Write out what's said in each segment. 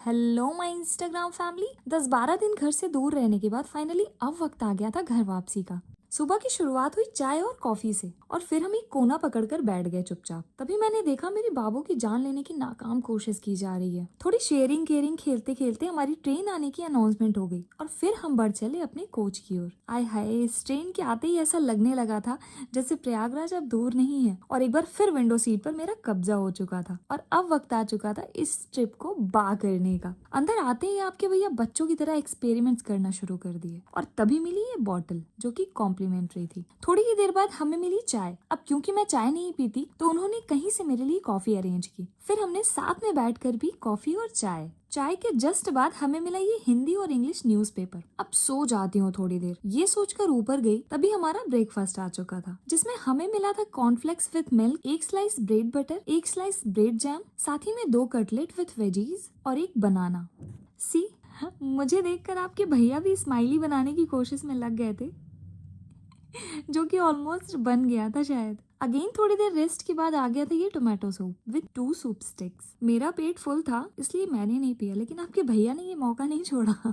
Hello my Instagram family. 10-12 दिन घर से दूर रहने के बाद फाइनली अब वक्त आ गया था घर वापसी का। सुबह की शुरुआत हुई चाय और कॉफी से और फिर हम एक कोना पकड़कर बैठ गए चुपचाप। तभी मैंने देखा मेरे बाबू की जान लेने की नाकाम कोशिश की जा रही है। थोड़ी शेयरिंग केयरिंग खेलते खेलते हमारी ट्रेन आने की अनाउंसमेंट हो गई और फिर हम बढ़ चले अपने कोच की ओर। आय हाय, इस ट्रेन के आते ही ऐसा लगने लगा था जैसे प्रयागराज अब दूर नहीं है और एक बार फिर विंडो सीट पर मेरा कब्जा हो चुका था और अब वक्त आ चुका था इस ट्रिप को बा करने का। अंदर आते ही आपके भैया बच्चों की तरह एक्सपेरिमेंट्स करना शुरू कर दिए और तभी मिली ये बॉटल जो कि कॉम्प्लीमेंट्री थी। थोड़ी ही देर बाद हमें मिली चाय। अब क्योंकि मैं चाय नहीं पीती तो उन्होंने कहीं से मेरे लिए कॉफी अरेंज की। फिर हमने साथ में बैठकर भी कॉफी और चाय के जस्ट बाद हमें मिला ये हिंदी और इंग्लिश न्यूज़पेपर। अब सो जाती हूँ थोड़ी देर, ये सोचकर ऊपर गई तभी हमारा ब्रेकफास्ट आ चुका था जिसमें हमें मिला था कॉर्नफ्लेक्स विद मिल्क, एक स्लाइस ब्रेड बटर, एक स्लाइस ब्रेड जैम, साथ ही में 2 कटलेट विद वेजीज और एक बनाना। सी, मुझे देखकर आपके भैया भी स्माइली बनाने की कोशिश में लग गए थे जो कि ऑलमोस्ट बन गया था शायद। अगेन थोड़ी देर रेस्ट के बाद आ गया था ये tomato soup with 2 soup sticks. मेरा पेट फुल था इसलिए मैंने नहीं पिया, लेकिन आपके भैया ने ये मौका नहीं छोड़ा।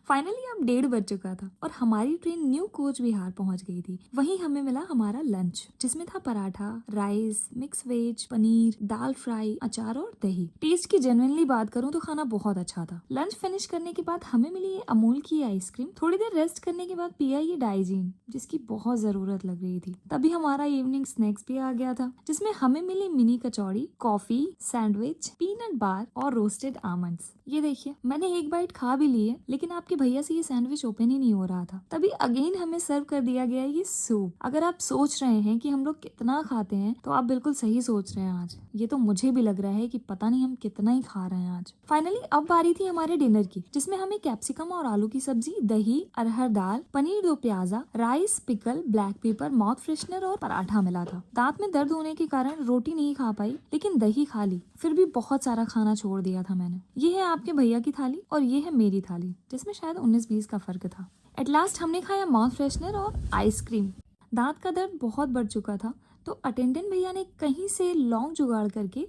फाइनली अब 1:30 बज चुका था और हमारी ट्रेन न्यू कोच बिहार पहुंच गई थी। वहीं हमें मिला हमारा लंच जिसमें था paratha, rice, mix veg, paneer, dal fry, अचार और दही। टेस्ट की जेन्युइनली बात करूं तो खाना बहुत अच्छा था। लंच फिनिश करने के बाद हमें मिली ये अमूल की आइसक्रीम। थोड़ी देर रेस्ट करने के बाद पिया ये डाइजीन जिसकी बहुत जरूरत लग रही थी। तभी हमारा इवनिंग स्नैक्स भी आ गया था जिसमें हमें मिली मिनी कचौड़ी, कॉफी, सैंडविच, पीनट बार और रोस्टेड आमंड्स। ये देखिए, मैंने एक बाइट खा भी ली है लेकिन आपके भैया से ये सैंडविच ओपन ही नहीं हो रहा था। तभी अगेन हमें सर्व कर दिया गया ये सूप। अगर आप सोच रहे हैं कि हम लोग कितना खाते हैं तो आप बिल्कुल सही सोच रहे हैं। आज ये तो मुझे भी लग रहा है कि पता नहीं हम कितना ही खा रहे हैं आज। फाइनली अब बारी थी हमारे डिनर की जिसमें हमें कैप्सिकम और आलू की सब्जी, दही, अरहर दाल, पनीर 2 प्याजा, rice, pickle, black pepper, mouth freshener और पराठा मिला था। दांत में दर्द होने के कारण रोटी नहीं खा पाई लेकिन दही खा ली। फिर भी बहुत सारा खाना छोड़ दिया था मैंने। ये है आपके भैया की थाली और ये है मेरी थाली जिसमें शायद 19-20 का फर्क था। एट लास्ट हमने खाया माउथ फ्रेशनर और आइसक्रीम। दांत का दर्द बहुत बढ़ चुका था तो अटेंडेंट भैया ने कहीं से लौंग जुगाड़ करके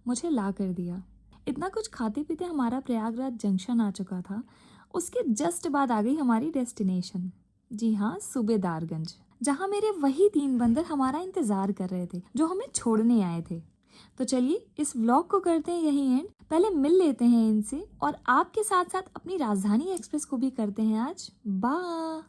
मुझे ला कर दिया। इतना कुछ खाते पीते हमारा प्रयागराज जंक्शन आ चुका था। उसके जस्ट बाद आ गई हमारी डेस्टिनेशन। जी हाँ, सूबेदारगंज, जहाँ मेरे वही 3 बंदर हमारा इंतजार कर रहे थे जो हमें छोड़ने आए थे। तो चलिए इस व्लॉग को करते हैं यही एंड। पहले मिल लेते हैं इनसे और आपके साथ साथ अपनी राजधानी एक्सप्रेस को भी करते हैं आज बाय।